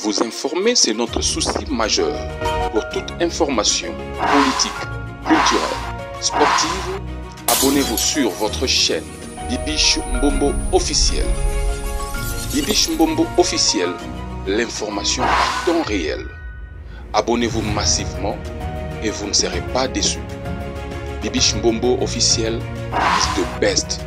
Vous informer, c'est notre souci majeur. Pour toute information politique, culturelle, sportive, abonnez-vous sur votre chaîne Bibiche Mbombo officiel. Bibiche Mbombo officiel, l'information à temps réel. Abonnez-vous massivement et vous ne serez pas déçus. Bibiche Mbombo officiel is the best.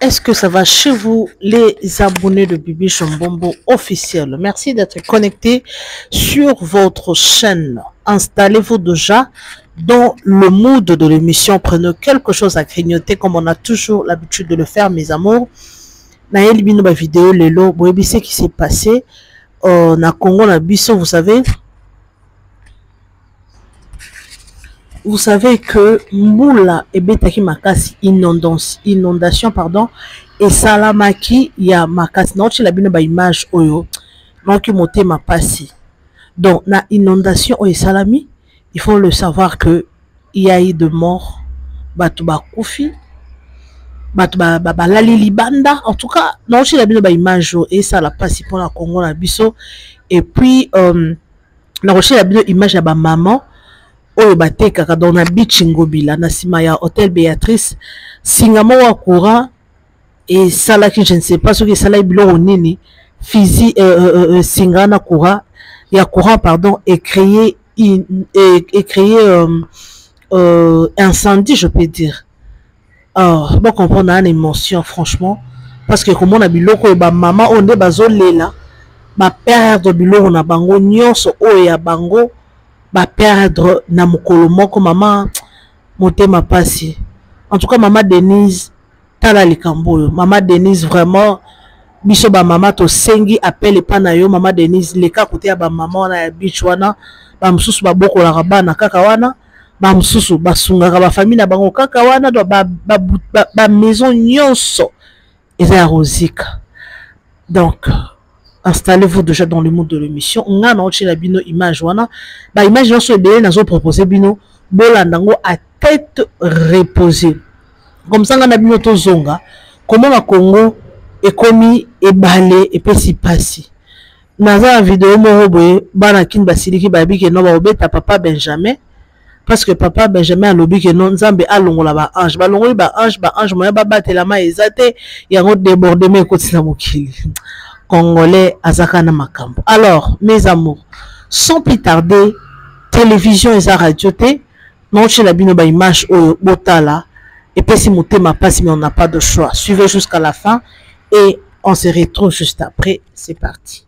Est-ce que ça va chez vous, les abonnés de Bibiche Mbombo officiel? Merci d'être connectés sur votre chaîne. Installez-vous déjà dans le mood de l'émission. Prenez quelque chose à grignoter comme on a toujours l'habitude de le faire, mes amours. Naël Bino ma vidéo, Lelo, vous savez ce qui s'est passé na Congo, na Bisso, vous savez. Vous savez que Moula et Betaki Makasi inondation pardon et Salamaki ya Makasi non tu la bino ba image oyo non qui monte ma passi donc na inondation oyo Salami il faut le savoir que il y a eu de morts batu ba kufi batu ba lali libanda en tout cas non tu la bino ba image et ça la passi pour la Congo na biso et puis na rocher la bino image ya ba maman oyo batekaka dans na beach ngobila na sima ya hôtel Béatrice singamo wa courant et salaki je ne sais pas ce que ça là bilo nini fizi singana courant ya courant pardon et créer incendie je peux dire bon comprendre une émotion franchement parce que comme on a biloko ba maman on est bazolela ba perdre biloko na bango nyonso oyo ya bango ba perdre na mokolo moko maman motema pasi en tout cas maman Denise tala likambo maman Denise vraiment biso ba maman to sengi appel pa na yo maman Denise leka kote ya ba maman na ya beach wana ba msusu ba bokola bana kaka wana ba msusu basungaka ba famille na bango kaka wana do ba maison nyonso eza ya Rosika. Donc installez-vous déjà dans le mood de l'émission. On a la bino image wana. Ba image non so bien nazo proposer bino bolandango à tête reposée. Comme ça on a bino to zonga. Comment la Congo est commis et balé et pesi passi. Naza vidéo mo boye bana kin basiliki babi ke no ba obeta papa Benjamin parce que papa Benjamin a lobi ke non nzambe alongola ba ange balongoli ba ange moya ba batela ma ezate yango débordement kotina mokili. Congolais Azakana Makambo. Alors, mes amours, sans plus tarder, télévision et radio té, non chez la bino ba image au botala, et puis si monter ma passe, mais on n'a pas de choix. Suivez jusqu'à la fin et on se retrouve juste après. C'est parti.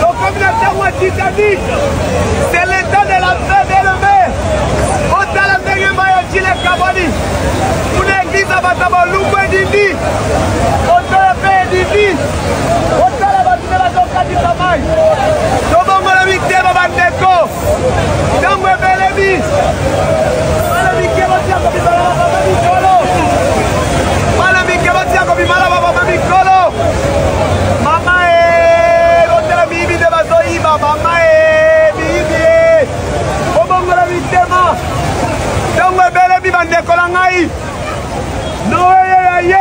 Donc comme la Titanic, c'est l'état de la paix élevée. On t'a la dernière maille de Chile Kaboni. On est église à Bataba, Loupé Dindi. On t'a la paix Dindi. On t'a la bâtiment de la Zoka du Tamaï. Donc on a la victime à Bandeko. Donc on est Bélébi. On a la victime à Baba Mikolo. On a la victime à Baba Mikolo. Maman est l'hôtel Bibi de Bazoïba. Maman est Bibi. Au bon de la victime. Donc on est Bélébi Bandeko Langaï. Noé,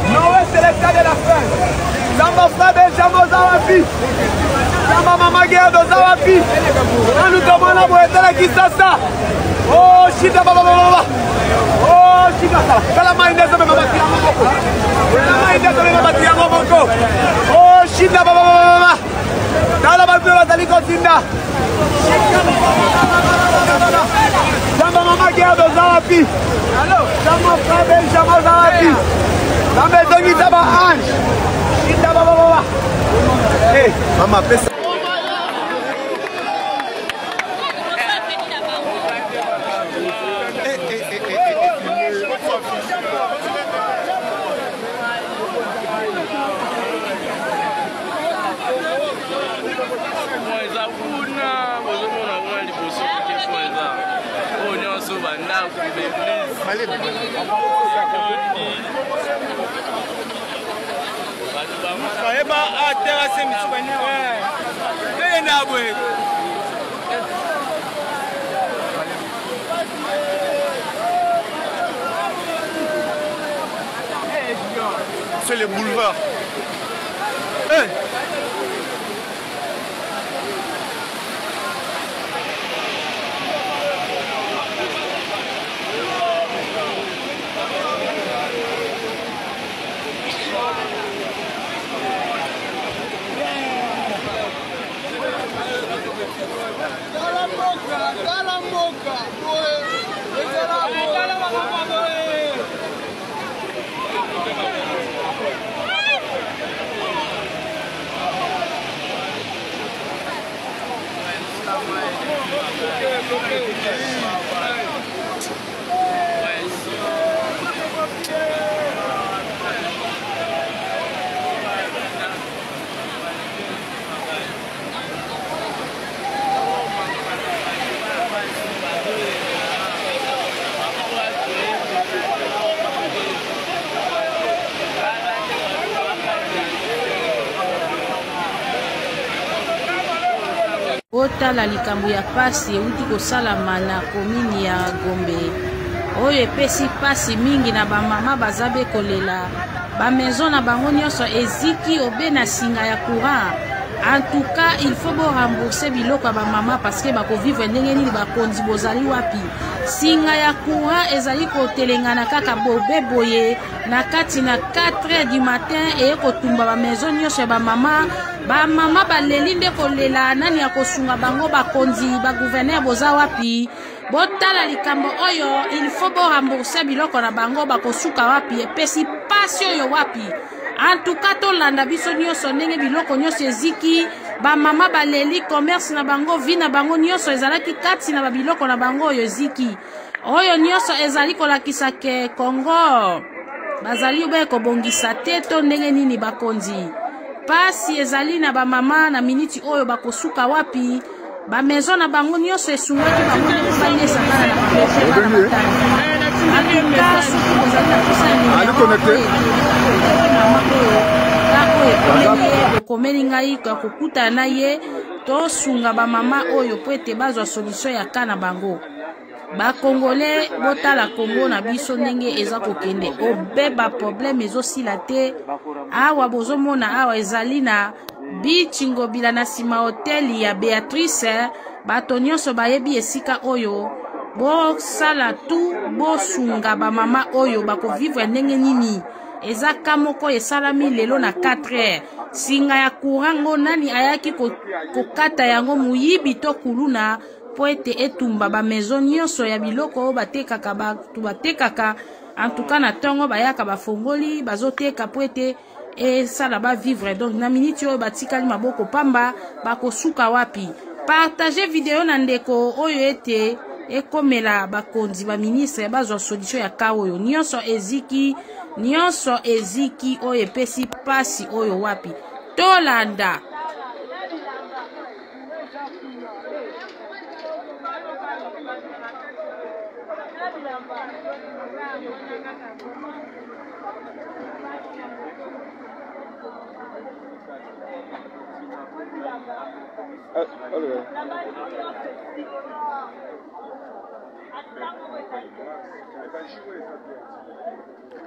Noé, c'est l'état de la fin. Dans mon frère Benjamin Zawapi. Dans ma maman Guerre de Zawapi. On nous demande pour être là qui ça. Oh, Chita Baba Baba. Oh, Chita. Kala maïnde de ma bâti en moko. Kala maïnde de ma bâti en moko. Oh, Chita Baba Baba. Kala bâti de la Tinda. Dans ma maman Guerre de Zawapi. Dans mon frère Benjamin Zawapi. Dans mes amis d'aba Ange. Chita Baba Baba. Hey, maman, fais ça. C'est les boulevards. Hey. Otala likambo ya pasi euti kosalama na komini ya Gombe oyo epesi pasi mingi na bamama bazabe kolela bamaison na bango nyonso eziki obe na singa ya courant. En tout cas, il faut rembourser biloko ya bamama parce que bako vivre ndenge nini bakonzi bozali wapi. Singa ya courant ezali kotelengana kaka bobe boye na kati na 4h du matin eye kotumba bamaison nyonso ya bamama. Bamama baleli nde kolela nani ya kosunga bango bakonzi ba gouverneur boza wapi. Botala likambo oyo il faut rembourser biloko na bango bakosuka wapi epesi pasi oyo wapi. En tout cas tolanda biso nyonso ndenge biloko nyonso eziki bamama baleli commerce na bango vi na bango nyonso ezalaki kati na babiloko na bango oyo eziki oyo nyonso ezali kolakisa ke Congo bazali ube kobongisa te to ndenge nini bakonzi pasi ezali na bamama na miniti oyo bakosuka wapi ba maison na bango nyonso esungaki bango nyonso na komeli ngai kokuta na ye to sunga ba mama oyo po ete bazwa solution ya kana bango ba Congolais botala Congo na biso ndenge eza kokende obeba problème ezosila te awa bozomona awa ezali na bichingo bila na sima hotel ya Beatrice bato nyonso bayebi esika oyo bo sala tu bo sunga ba mama oyo bako vivre ndenge nini eza kamoko esalami lelo na 4h singa ya kurango nani ayaki kokata yango muyibi to kuluna po ete etumba ba maison nyonso ya biloko batekaka batu batekaka en tout cas na tongo bayaka bafongoli bazoteka po ete esala ba vivre donc na minute oyo batikali maboko pamba bakosuka wapi. Partager video na ndeko oyo ete ekomela bakonzi ba ministre bazwa solution ya ka oyo nyonso eziki oyo epesi pasi oyo wapi tolanda.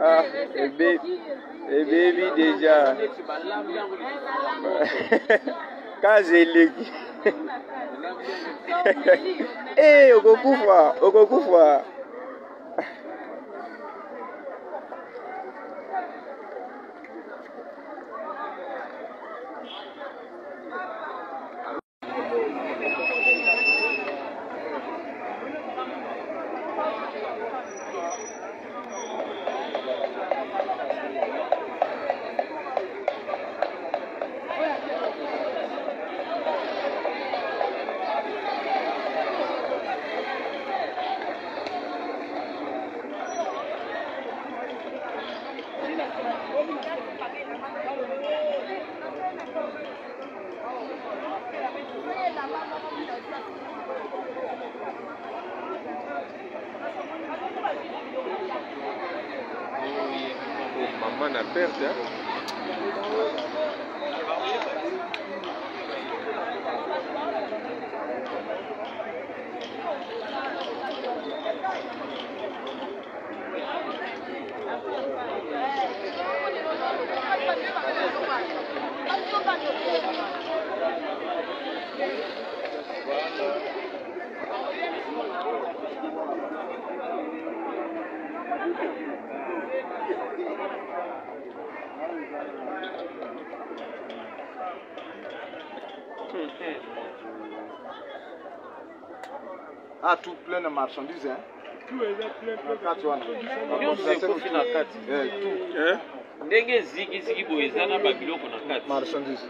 Ah, et baby déjà. Quand j'ai le eh, okokufa. Maman a perdu. Ah, tout plein de marchandises, hein? Tout est plein de marchandises.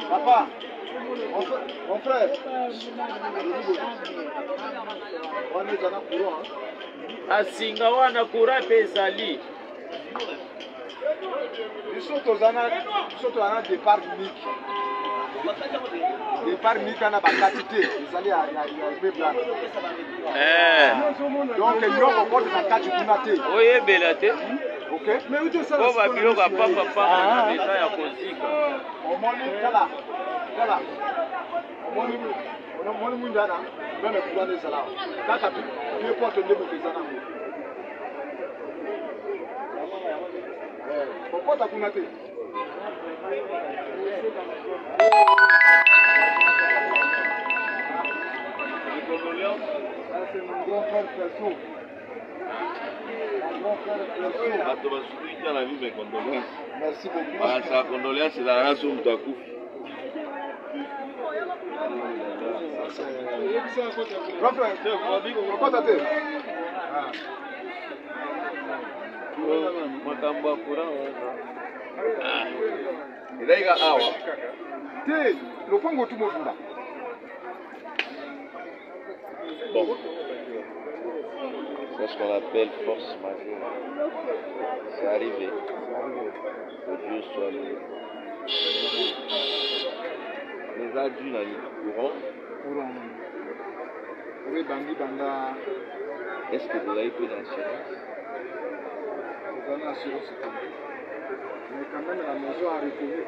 Papa, mon frère, asinga wana kura pesa li bisoto zana départ unique. Départ unique na bakatité, ezali ya bebla. Donc il y a encore de la kati kunate. oyebela te OK? po babiloko apapapapa na leta ya kozika Omoni kala. Omoni mundana, bana kuzana sala. Kaka tu, ni porte de mokizana. Popota kunate. C'est mon grand frère Perso. Merci beaucoup. sa condoléance ezalaka so moto akufi makambo ya courant ezalika awa te lopango tu mobimba. bon c'est ce qu'on appelle force majeure. C'est arrivé. Que Dieu soit loué. Les adultes dans le courant. Est-ce que vous avez pris l'assurance? Mais quand même, la maison a reconnu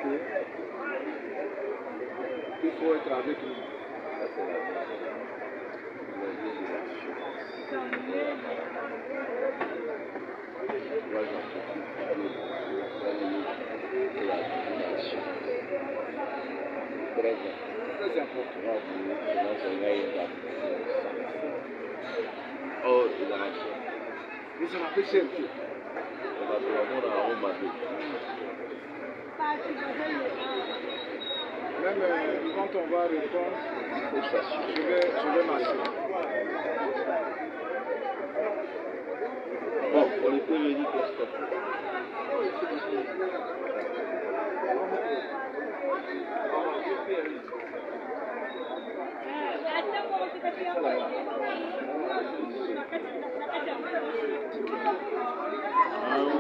qu'il faut être avec nous. Ça, c'est la maison. Vous avez de l'assurance. Très important. Oh, c'est la machine. Nous sommes un peu cherchés. On va trouver un Roma. Même quand on va répondre, je vais marcher. Bon, on les peut venir pour ça. Ah oui,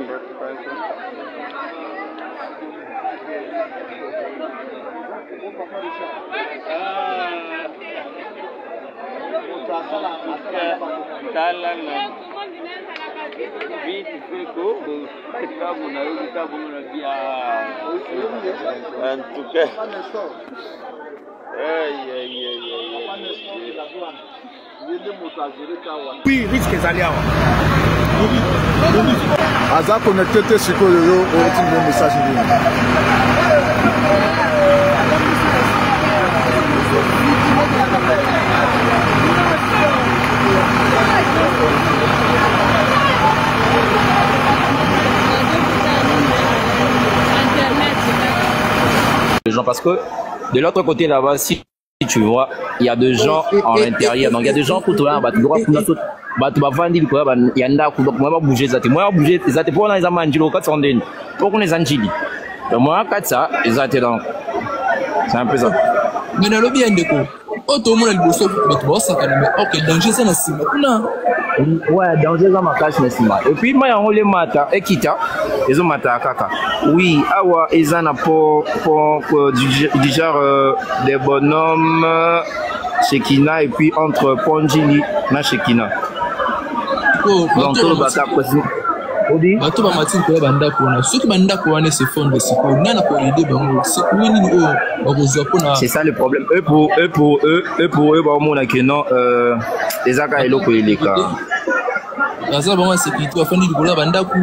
vite fait que en tout cas oui risque ezali awa aza connecté te sikoyo yo otindi message nini. Les gens, parce que de l'autre côté là-bas, si tu vois, il y a des gens en intérieur. Donc il y a des gens qui sont là, il y a des gens qui vont bouger. Moi, bouger, pour qu'on les amène, pour qu'on les anjili. Donc moi, ça, c'est un peu ça. Mais dans le bien de quoi? Auto monde le bosso, mais tu vois ça quand même. Ok, danger ça na sima. Ouais, danger dans ma cache Nessima. Et puis moi on les mata et kita ils ont mata kaka. Oui, awa ezana pour du genre des bonhommes Shekina et puis entre Ponjili na Shekina. Donc tout bata possible. Bato ba matin ko banda ko na ceux qui banda ko wana se fondent c'est ko nana ko aider bango c'est oui ni o bakozwa ko na. C'est ça le problème eux pour eux ba mona que non les aka eloko eleka. Asa bango sécurité afandi ko la banda ko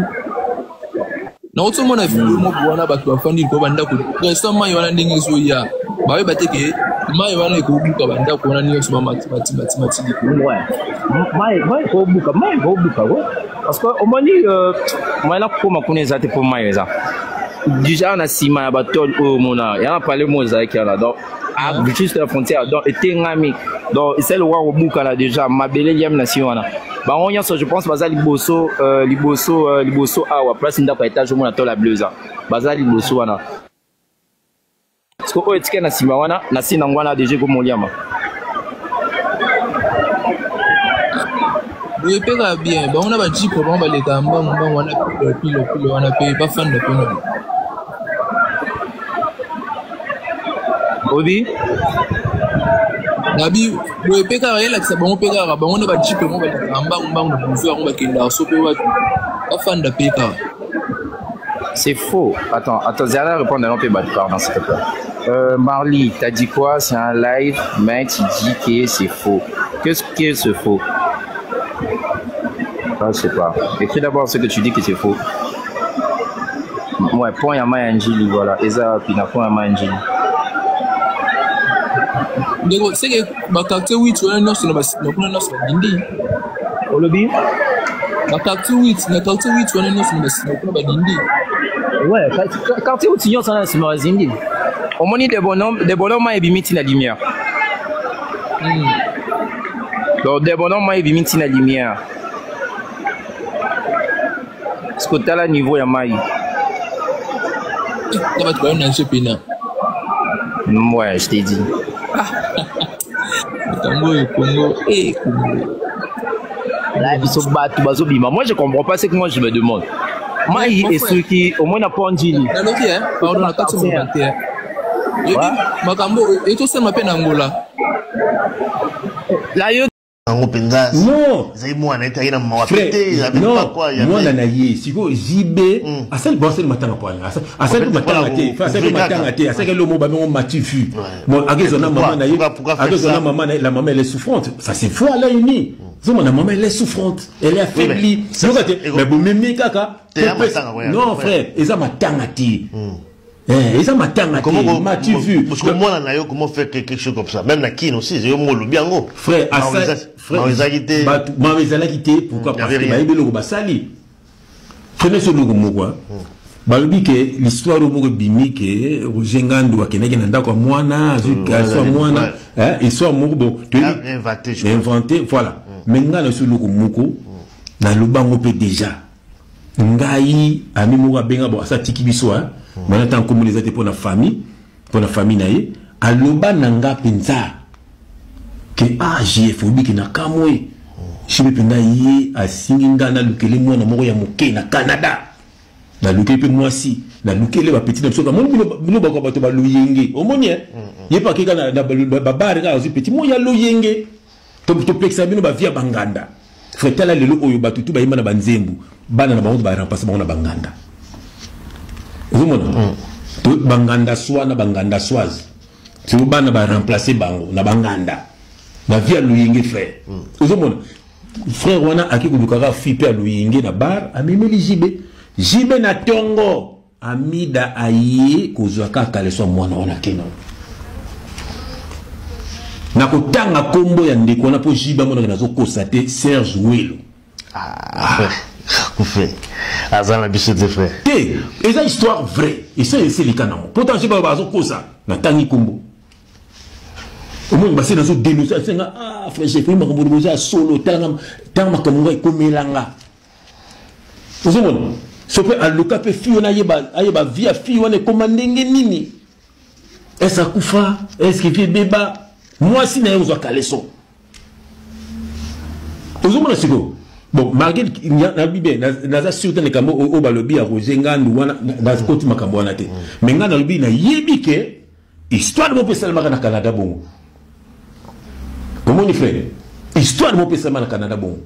na otso mona vidéo mo bwana bato afandi ko banda ko récemment yona ndenge zo ya ba we bateke mai wana ko buka banda ko na niyo so mati ouais mai ko buka go parce que au moins moi là pour ma connaissance pour moi ça déjà on a sima ya batol au mona il y a parlé moi ça qui là donc juste la frontière donc était ngami donc c'est le roi au buka là déjà ma belle yam nation là bah on y a je pense baza liboso awa place ndako étage au mona to la bleuse baza liboso wana parce que oetika na sima wana na sina ngwana déjà ko moliama. Oui, pega bien. Bah on a pas dit comment on va les gamins, on a pile, on a payé pas fan de peine. Odi. Nabi, oui, pega rien là que ça bon pega. Bah on a pas dit comment on va les gamins, on a pouvoir on va qu'il a sauté pas fan de pega. C'est faux. Attends, Zara répond à l'autre bâtard dans cette place. Marley, t'as dit quoi? C'est un live, mais tu dis que c'est faux. Qu'est-ce que c'est faux? Je sais pas. Écris d'abord ce que tu dis que c'est faux. Ouais, point Yama Anjili, voilà. Eza Pina, point Yama Anjili. D'accord, c'est que ma carte 8, tu as une noce, Dindi. Au lobby? Ma carte 8, tu as une noce, Dindi. Ouais, carte 8, tu as une noce, Dindi. Au moins, des bonhommes, et bimiti la lumière. Donc, des bonhommes, et bimiti la lumière. Est-ce que tu as le niveau de Yamaï? Ouais, je t'ai dit. Moi, je comprends pas ce que moi je me demande. Maï et ceux qui, au moins, n'a pas Anjili. Pardon, la carte sur Makambo, et tout ça m'appelle Angola. Là, non, frère, non, moi la naïe, si vous jibé, à celle bon c'est le matin à poil, à celle le matin à thé, à celle le matin à thé, à celle le mot bah on m'a tué. Bon, à quel zone maman naïe, à quel zone maman la maman elle est souffrante, ça c'est faux à la uni. Zone la maman elle est souffrante, elle est affaiblie. Mais bon même kaka, non frère, ils ont matin à thé. Ils ont matin à thé, m'a tu vu. Parce que moi la comment faire quelque chose comme ça, même la kin aussi, j'ai moi le bien gros. Frère, à ça. Pourquoi? Parce que Maïbelo Basali. Prenez ce logo quoi. Balobi que l'histoire au Mogo Bimi que Rojengando Kenega Nanda comme Moana, soit Moana, et soit Mogo, inventé, voilà. Maintenant le logo Moko, na Lubango peut déjà. Ngai, ami Moga Benga, bon, ça tiki bisoa, maintenant comme les athées pour la famille naïe, à Luba Nanga Pinza. Que j'ai phobie qui n'a qu'à moi. Je me prenais à Singinga na lukele moi na moko ya moke na Canada. Na lukele pe moi si, na lukele ba petit na soka mon bino ba ko ba to ba luyenge. O moni ye pa kika na ba bare ka osi petit mo ya luyenge. To plexa bino ba via banganda. Fetala lelo oyo ba tutu ba yima na banzembu. Bana na bango ba remplacer bango na banganda. Vous mona. To banganda swa na banganda swaz. Tu bana ba remplacer bango na banganda. Na vie à Louyenge frère. Frère wana aki kulukaka fipe à Louyenge na bar amemeli jibe na tongo amida aye kozwaka kaleso mwana wana keno. Na kotanga kombo ya ndeko na po jibe mwana nazo kosate Serge Welo. Frère. Azana bisete frère. Et ça histoire vraie. Et ça c'est le canon. Pourtant jibe bazo kosa na tangi kombo. Au moins, il y a des dénonciations. Ah, frère, j'ai fait un solo, tant que comme Melanga. Vous savez, ce que à l'occasion, Fiona Yeba via Fiona commandé Nini. Est-ce que Koufa? Est-ce qu'il fait débat? Moi, si n'a pas de caleçon. Vous savez, bon malgré naza surtout ne kambo o balobi a Roger Ngandu wana dans côté makambo wana te mais ngana lobi na yebi ke histoire de mon pesa na Canada bon comment il fait histoire de mon pesa na Canada bon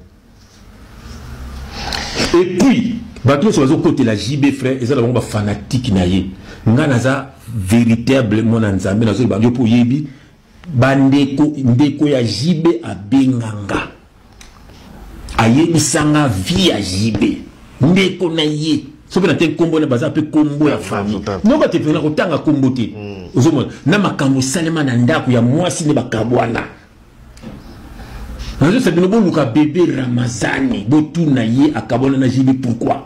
et puis bato sur le côté la JB frère et ça la fanatique na ye ngana za véritablement na nzambe na zo ba yo po yebi bandeko ndeko ya JB abenganga ayebisanga via JB ndeko na ye soki na te kombo na baza pe kombo ya famille no ba te pena kotanga kombo te ozomona na makambo salema na ndako ya mwasi ne bakabwana nazo sabino bo luka bébé Ramazani botu na ye akabona na JB pourquoi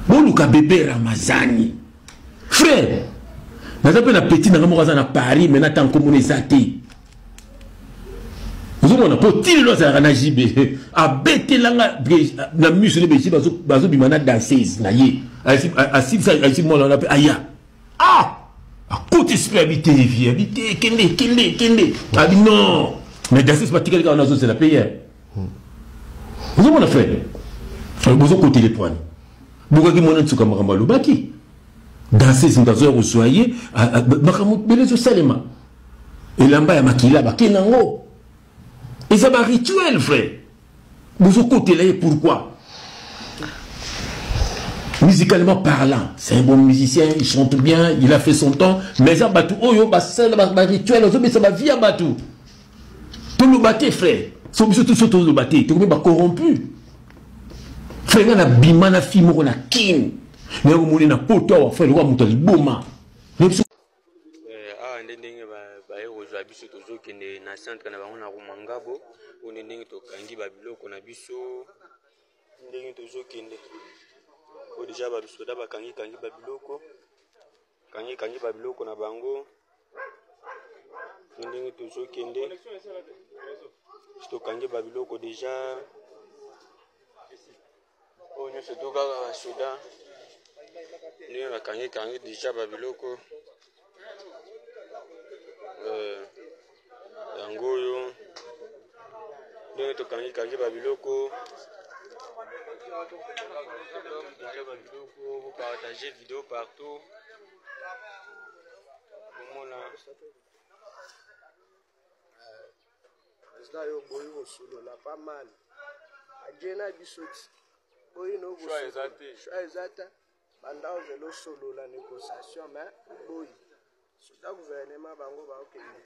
bo luka bébé Ramazani frère nazo pe na petit na ngamoka na Paris mais na tant kombo ezate vous avez un petit lot à JB a bêté la muscle de bazo bimana danseuse na ye asi moi on appelle aya ah à côté spiritualité vie kende ah non mais danseuse pas ticket on a c'est la payer vous avez on a fait vous avez côté les points beaucoup qui monent sur kamara lobaki danseuse ndazo resoyer makamu belezo salema elamba ya makila bakenango. Et ça va rituel, frère. Vous au côté là, pourquoi? Musicalement parlant, c'est un bon musicien, il chante bien, il a fait son temps, mais ça va tout, oh yo, ça va rituel, ça va via batou. Tout le bâté, frère. Tout le bâté, tout le monde corrompu. Frère, on a bima, on a film, on a kin. Mais on a poto, frère, on a monté le boma. biso tozokende na centre na bango na Rumangabo one ndenge tokangi babiloko na biso ndenge tozokende o deja babisoda bakangi babiloko kangi babiloko na bango ndenge tozokende tokangi babiloko deja o nyonso tokaka basoda ndenge bakangi deja babiloko yango yo ndenge tokangi babiloko vous partagez vidéo partout komona ça yo boyi osolola pas mal ajena bisoti boyi no choisata banda ozelo solola négociation mais boyi soda gouvernement bango ba okende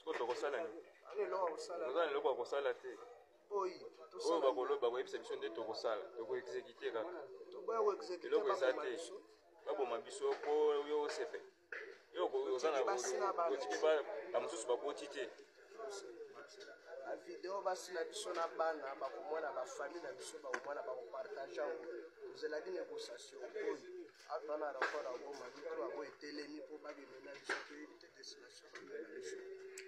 ko to kosala ni ngana lokwa kosala te boyi to sala ba koloba ba ebisa biso nde to kosala to ko exécuter kaka to ba ko exécuter lokwa ezate babo mabiso ko yo sefe yo ko ozana ko tikiba ba mususu ba ko tite la vidéo basi na biso na bana ba komona ba famille na biso ba komona ba partager vous la di négociation boyi atana rapport à goma bitro abo etelemi po ba bimena biso to éviter destination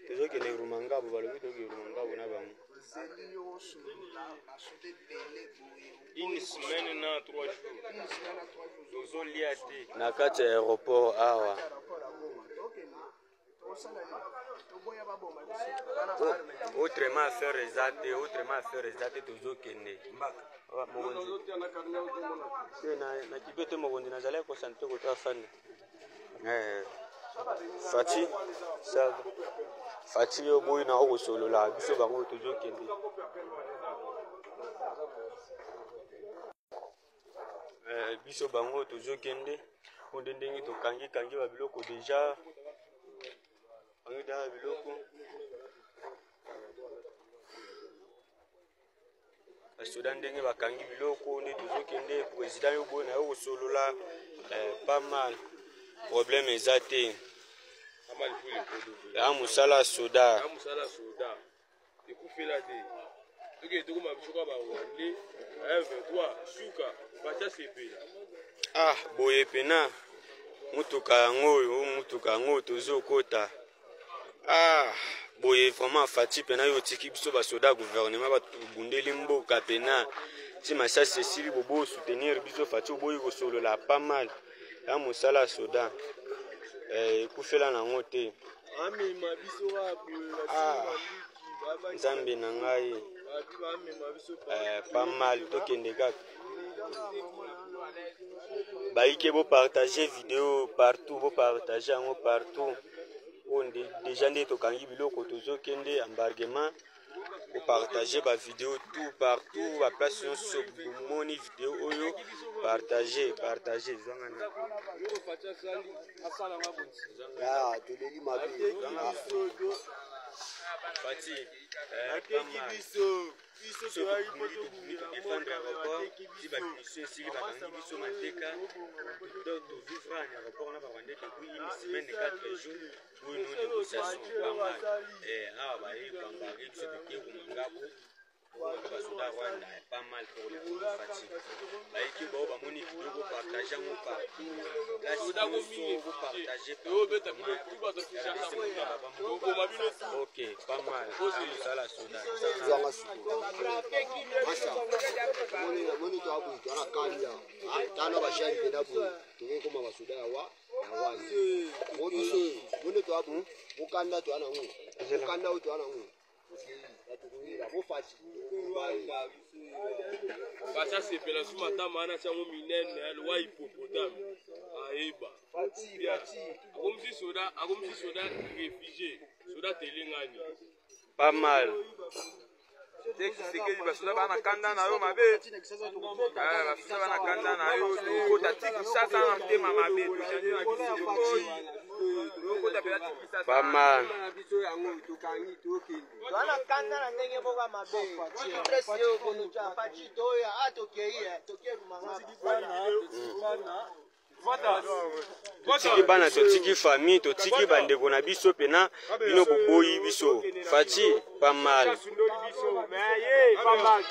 tezo ke ne Rumangabo balobi to ke Rumangabo na bango zelio solola basote pele boyi une semaine na 3 jours tozo liate na kati ya aéroport awa autrement faire ezate tozokende na kibete mokondi nazali kosante kota fani Fati yo boyi na okosolola biso bango tozokende biso bango tozokende onde ndenge tokangi babiloko deja angida biloko asoda ndenge bakangi biloko nde tozokende président yo boyi na yo kosolola pas mal problème ezate ya musala soda ekufela te toke tokoma bisoka bawande a23 suka batasepela boye pena mutuka yango tozokota boye vraiment fati pena yo tiki biso basoda gouvernement batubundeli mboka pena ti masasi esili bobo soutenir biso fati boyi kosolola pas mal ya musala soda ekufela nango te nzambe na ngai Pas mal, tokende kaka. Baïke vous partagez vidéo partout, vous partagez partout. On déjà n'est au Kangi Biloko Tozo Kende embarquement. Vous partagez ma vidéo tout partout, la place sur mon vidéo oyo partagez. Fati, Basoda Rwanda est pas mal pour les fatigues. Baïki Bao Bamoni vidéo vous partagez mon partout. La situation vous partagez partout. Ok, pas mal. Ça la soda. Basa sepela suma tamana chango minene lwa hippopotam aiba akomsi soda réfugié soda telengani pas mal. Sekeli basoda bana kanda na yo mabe basoda bana kanda na yo ko tatiki sasa na tema mabe pas mal. Tiki bana tiki famille to tiki bande kona biso pena bino boboyi biso Fati pas mal. Pas mal.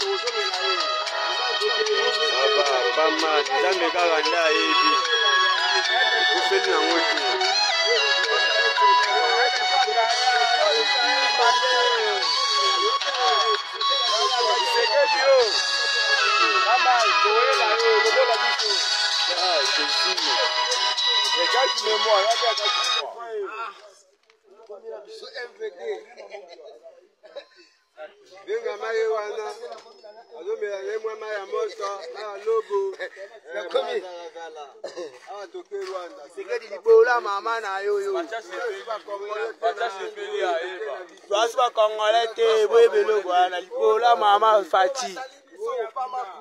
Zambe kaganda ebi. Kufeli na ngoti.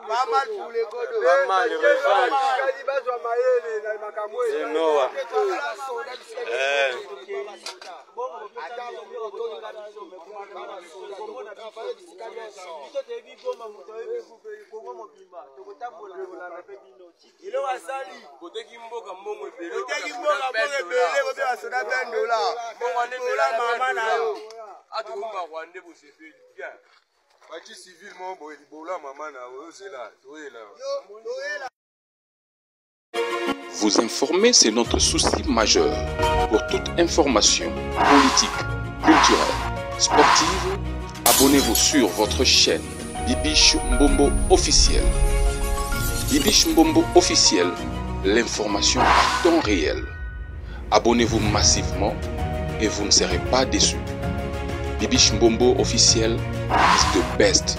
Pas mal pour les godes. Pas mal, c'est Noah. Vous informer, c'est notre souci majeur. Pour toute information politique, culturelle, sportive, abonnez-vous sur votre chaîne Bibiche Mbombo officiel. Bibiche Mbombo officiel, l'information à temps réel. Abonnez-vous massivement et vous ne serez pas déçus. Bibiche Mbombo officiel is the best.